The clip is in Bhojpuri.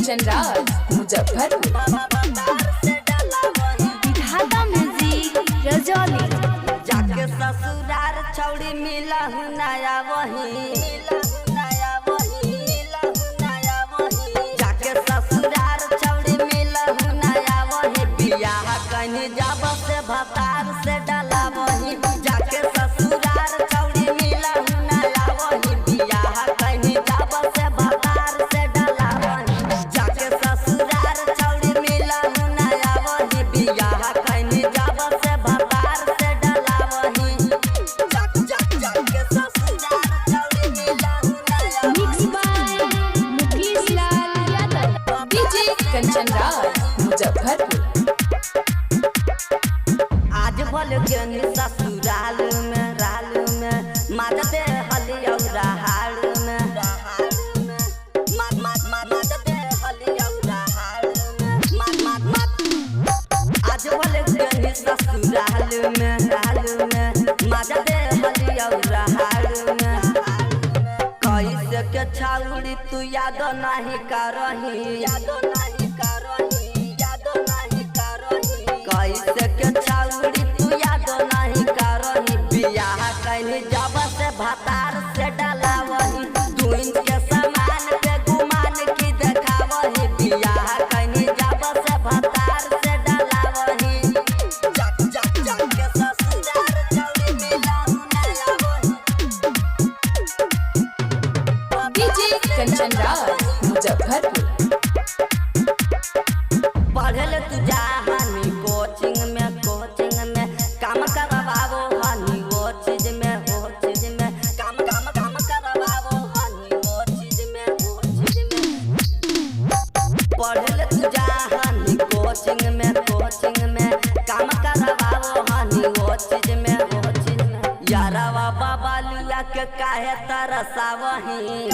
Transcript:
कंचन राज मुजफ्फरपुर। विधाता म्यूजिक रजौली। जाके ससुरार छौड़ी मिलहु नया वही, जाके ससुरार छौड़ी मिलहु नया वही, बियाह कहीं जब से भतार से डाला वही। जाके ससुरार छौड़ी मिलहु नया वही, बियाह कहीं जब से भतार से डाला वही। जाके ससुरार छौड़ी मिलहु नया वही, बियाह कहीं जब से भतार से डाला वही। जाके ससुरार छौड़ी मिलहु नया mix by Mukesh Lal Yadav. DJ Kanchan Raj Muzaffarpur. आज भल गेनी ससुराल में, राल में माजते हलियौरा हाल में, माजते हलियौरा हाल में, आज भल गेनी ससुराल में, राल में माजते हलियौरा हाल में। कैसे के छौड़ी तू याद नहीं करही, याद नहीं करही, याद नहीं करही। कैसे के छौड़ी तू याद नहीं करही, बियाह कहीं जब से भतार से डाला वही। दुइन के समान पे गुमान की देखावही, बियाह कहीं जब से भतार से डाला वही। जाके ससुरार छौड़ी मिलहु नया वही। डीजे कंचन राज मुजफ्फरपुर। पढ़ल तू जा हनी कोचिंग में, कोचिंग में काम करवाबो हनी वो चीज में, वो चीज में काम करवाबो हनी वो चीज में, वो चीज में। पढ़ल तू जा हनी कोचिंग में, कोचिंग में काम करवाबो हनी वो चीज में, वो चीज में। यारवा बाबा लिया के काहे तरसावही,